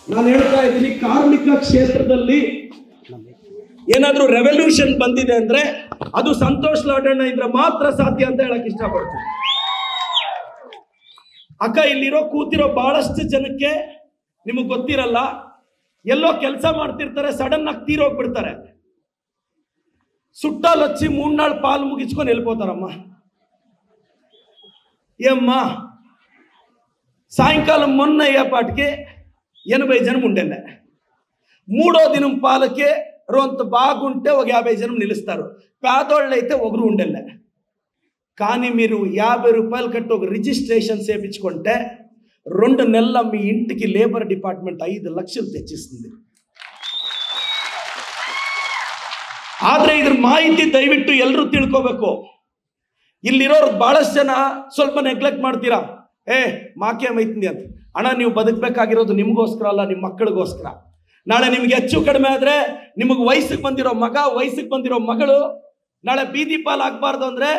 ನಾನು ಹೇಳ್ತಾ ಇದ್ದೀನಿ, ಕಾರ್ಮಿಕ ಕ್ಷೇತ್ರದಲ್ಲಿ ಏನಾದ್ರೂ ರೆವಲ್ಯೂಷನ್ ಬಂದಿದೆ ಅಂದ್ರೆ ಅದು ಸಂತೋಷ್ ಲಾಡಣ್ಣ ಇದ್ರೆ ಮಾತ್ರ ಸಾಧ್ಯ ಅಂತ ಹೇಳಕ್ ಇಷ್ಟಪಡ್ತೀನಿ. ಅಕ್ಕ, ಇಲ್ಲಿರೋ ಕೂತಿರೋ ಬಹಳಷ್ಟು ಜನಕ್ಕೆ ನಿಮಗೆ ಗೊತ್ತಿರಲ್ಲ, ಎಲ್ಲೋ ಕೆಲಸ ಮಾಡ್ತಿರ್ತಾರೆ, ಸಡನ್ ಆಗಿ ತೀರೋಗ್ಬಿಡ್ತಾರೆ. ಸುಟ್ಟಾಲ್ ಹಚ್ಚಿ 3 ಪಾಲು ಮುಗಿಸ್ಕೊಂಡು వెళ్ళిపోతారಮ್ಮ. ఏమ్మా సాయంకాలం మొన్న అయ్యేపాటికి 80 జనం ఉండేలే. 3వ దినం పాలకే రొంత బాగుంటే ఒక 50 జనం నిలుస్తారు. పేదోళ్ళు అయితే ఒకరు ఉండేలే. కానీ మీరు 50 రూపాయలు కట్టి ఒక రిజిస్ట్రేషన్ చేయించుకుంటే 2 నెలల మీ ఇంటికి లేబర్ డిపార్ట్మెంట్ 5 లక్షలు తెచ్చిస్తుంది. ಆದ್ರೆ ಇದ್ರ ಮಾಹಿತಿ ದಯವಿಟ್ಟು ಎಲ್ಲರೂ ತಿಳ್ಕೋಬೇಕು. ಇಲ್ಲಿರೋರು ಬಹಳಷ್ಟು ಜನ ಸ್ವಲ್ಪ ನೆಗ್ಲೆಕ್ಟ್ ಮಾಡ್ತೀರಾ. ಮಾಕೆ ಮೈತೀನಿ ಅಂತ. ಅಣ್ಣ, ನೀವು ಬದುಕಬೇಕಾಗಿರೋದು ನಿಮಗೋಸ್ಕರ ಅಲ್ಲ, ನಿಮ್ಮ ಮಕ್ಕಳಿಗೋಸ್ಕರ. ನಾಳೆ ನಿಮ್ಗೆ ಹೆಚ್ಚು ಕಡಿಮೆ ಆದ್ರೆ ನಿಮಗೆ ವಯಸ್ಸಿಗೆ ಬಂದಿರೋ ಮಗ, ವಯಸ್ಸಿಗೆ ಬಂದಿರೋ ಮಗಳು ನಾಳೆ ಬೀದಿ ಪಾಲ್ ಆಗ್ಬಾರ್ದು ಅಂದ್ರೆ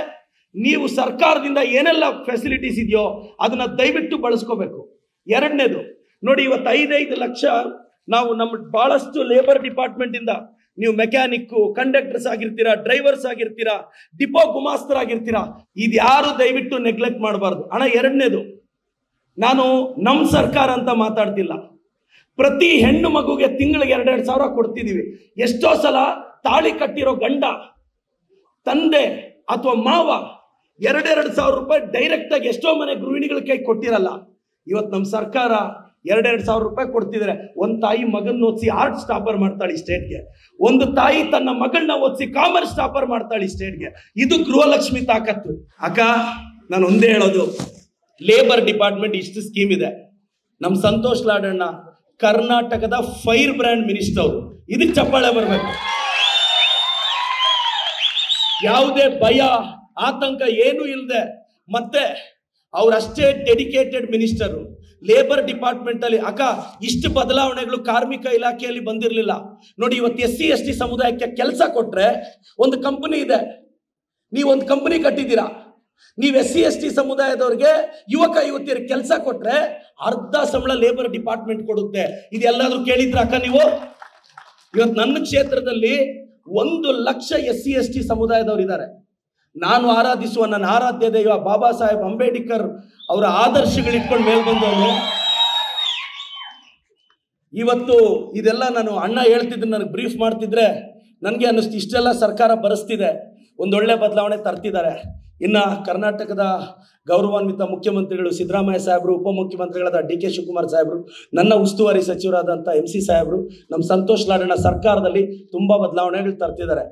ನೀವು ಸರ್ಕಾರದಿಂದ ಏನೆಲ್ಲ ಫೆಸಿಲಿಟೀಸ್ ಇದೆಯೋ ಅದನ್ನ ದಯವಿಟ್ಟು ಬಳಸ್ಕೋಬೇಕು. ಎರಡನೇದು ನೋಡಿ, ಇವತ್ತು 5 ಲಕ್ಷ ನಾವು ನಮ್ಮ ಬಹಳಷ್ಟು ಲೇಬರ್ ಡಿಪಾರ್ಟ್ಮೆಂಟ್ ಇಂದ, ನೀವು ಮೆಕ್ಯಾನಿಕ್, ಕಂಡಕ್ಟರ್ಸ್ ಆಗಿರ್ತೀರಾ, ಡ್ರೈವರ್ಸ್ ಆಗಿರ್ತೀರಾ, ಡಿಪೋ ಗುಮಾಸ್ತರ್ ಆಗಿರ್ತೀರಾ, ಇದು ಯಾರು ದಯವಿಟ್ಟು ನೆಗ್ಲೆಕ್ಟ್ ಮಾಡಬಾರ್ದು. ಅಣ್ಣ, ಎರಡನೇದು, ನಾನು ನಮ್ಮ ಸರ್ಕಾರ ಅಂತ ಮಾತಾಡ್ತಿಲ್ಲ. ಪ್ರತಿ ಹೆಣ್ಣು ಮಗುಗೆ ತಿಂಗಳಿಗೆ 2,2 ಸಾವಿರ ಕೊಡ್ತಿದೀವಿ. ಎಷ್ಟೋ ಸಲ ತಾಳಿ ಕಟ್ಟಿರೋ ಗಂಡ, ತಂದೆ ಅಥವಾ ಮಾವ 2,2 ಸಾವಿರ ರೂಪಾಯಿ ಡೈರೆಕ್ಟ್ ಆಗಿ ಎಷ್ಟೋ ಮನೆ ಗೃಹಿಣಿಗಳ ಕೈ ಕೊಟ್ಟಿರಲ್ಲ. ಇವತ್ತು ನಮ್ಮ ಸರ್ಕಾರ 2,2 ಸಾವಿರ ರೂಪಾಯಿ ಕೊಡ್ತಿದ್ರೆ, ಒಂದು ತಾಯಿ ಮಗನ್ನ ಓದಿಸಿ ಆರ್ಟ್ ಸ್ಟಾಪರ್ ಮಾಡ್ತಾಳೆ ಸ್ಟೇಟ್ಗೆ, ಒಂದು ತಾಯಿ ತನ್ನ ಮಗಳನ್ನ ಓದಿಸಿ ಕಾಮರ್ಸ್ ಸ್ಟಾಪರ್ ಮಾಡ್ತಾಳೆ ಸ್ಟೇಟ್ಗೆ. ಇದು ಗೃಹಲಕ್ಷ್ಮಿ ತಾಕತ್ತು. ಅಕ್ಕ, ನಾನು ಒಂದೇ ಹೇಳೋದು, ಲೇಬರ್ ಡಿಪಾರ್ಟ್ಮೆಂಟ್ ಇಷ್ಟು ಸ್ಕೀಮ್ ಇದೆ. ನಮ್ಮ ಸಂತೋಷ್ ಲಾಡಣ್ಣ ಕರ್ನಾಟಕದ ಫೈರ್ ಬ್ರ್ಯಾಂಡ್ ಮಿನಿಸ್ಟರ್ ಅವರು. ಇದಕ್ಕೆ ಚಪ್ಪಾಳೆ ಬರಬೇಕು. ಯಾವುದೇ ಭಯ ಆತಂಕ ಏನೂ ಇಲ್ಲದೆ, ಮತ್ತೆ ಅವರಷ್ಟೇ ಡೆಡಿಕೇಟೆಡ್ ಮಿನಿಸ್ಟರು ಲೇಬರ್ ಡಿಪಾರ್ಟ್ಮೆಂಟ್ ಅಲ್ಲಿ. ಅಕ್ಕ, ಇಷ್ಟು ಬದಲಾವಣೆಗಳು ಕಾರ್ಮಿಕ ಇಲಾಖೆಯಲ್ಲಿ ಬಂದಿರಲಿಲ್ಲ ನೋಡಿ. ಇವತ್ತು SC ST ಸಮುದಾಯಕ್ಕೆ ಕೆಲಸ ಕೊಟ್ರೆ, ಒಂದು ಕಂಪನಿ ಇದೆ, ನೀವೊಂದು ಕಂಪನಿ ಕಟ್ಟಿದ್ದೀರಾ, ನೀವು SC ST ಸಮುದಾಯದವ್ರಿಗೆ, ಯುವಕ ಯುವತಿಯರಿಗೆ ಕೆಲಸ ಕೊಟ್ರೆ ಅರ್ಧ ಸಂಬಳ ಲೇಬರ್ ಡಿಪಾರ್ಟ್ಮೆಂಟ್ ಕೊಡುತ್ತೆ. ಇದೆಲ್ಲಾದ್ರೂ ಕೇಳಿದ್ರ ಅಕ್ಕ ನೀವು? ಇವತ್ತು ನನ್ನ ಕ್ಷೇತ್ರದಲ್ಲಿ 1 ಲಕ್ಷ SC ST ಸಮುದಾಯದವರು ಇದ್ದಾರೆ. ನಾನು ಆರಾಧಿಸುವ ನನ್ನ ಆರಾಧ್ಯ ದೈವ ಬಾಬಾ ಸಾಹೇಬ್ ಅಂಬೇಡ್ಕರ್ ಅವರ ಆದರ್ಶಗಳಿಟ್ಕೊಂಡು ಮೇಲೆ ಬಂದವನು. ಇವತ್ತು ಇದೆಲ್ಲ ನಾನು ಅಣ್ಣ ಹೇಳ್ತಿದ್ರೆ, ನನಗೆ ಬ್ರೀಫ್ ಮಾಡ್ತಿದ್ರೆ ನನಗೆ ಅನ್ನಿಸ್ತು, ಇಷ್ಟೆಲ್ಲ ಸರ್ಕಾರ ಬರೆಸ್ತಿದೆ, ಒಂದೊಳ್ಳೆ ಬದಲಾವಣೆ ತರ್ತಿದ್ದಾರೆ. ಇನ್ನು ಕರ್ನಾಟಕದ ಗೌರವಾನ್ವಿತ ಮುಖ್ಯಮಂತ್ರಿಗಳು ಸಿದ್ದರಾಮಯ್ಯ ಸಾಹೇಬರು, ಉಪಮುಖ್ಯಮಂತ್ರಿಗಳಾದ DK ಶಿವಕುಮಾರ್ ಸಾಹೇಬರು, ನನ್ನ ಉಸ್ತುವಾರಿ ಸಚಿವರಾದಂಥ MC ಸಾಹೇಬರು, ನಮ್ಮ ಸಂತೋಷ್ ಲಾಡಣ್ಣ ಸರ್ಕಾರದಲ್ಲಿ ತುಂಬ ಬದಲಾವಣೆಗಳು ತರ್ತಿದ್ದಾರೆ.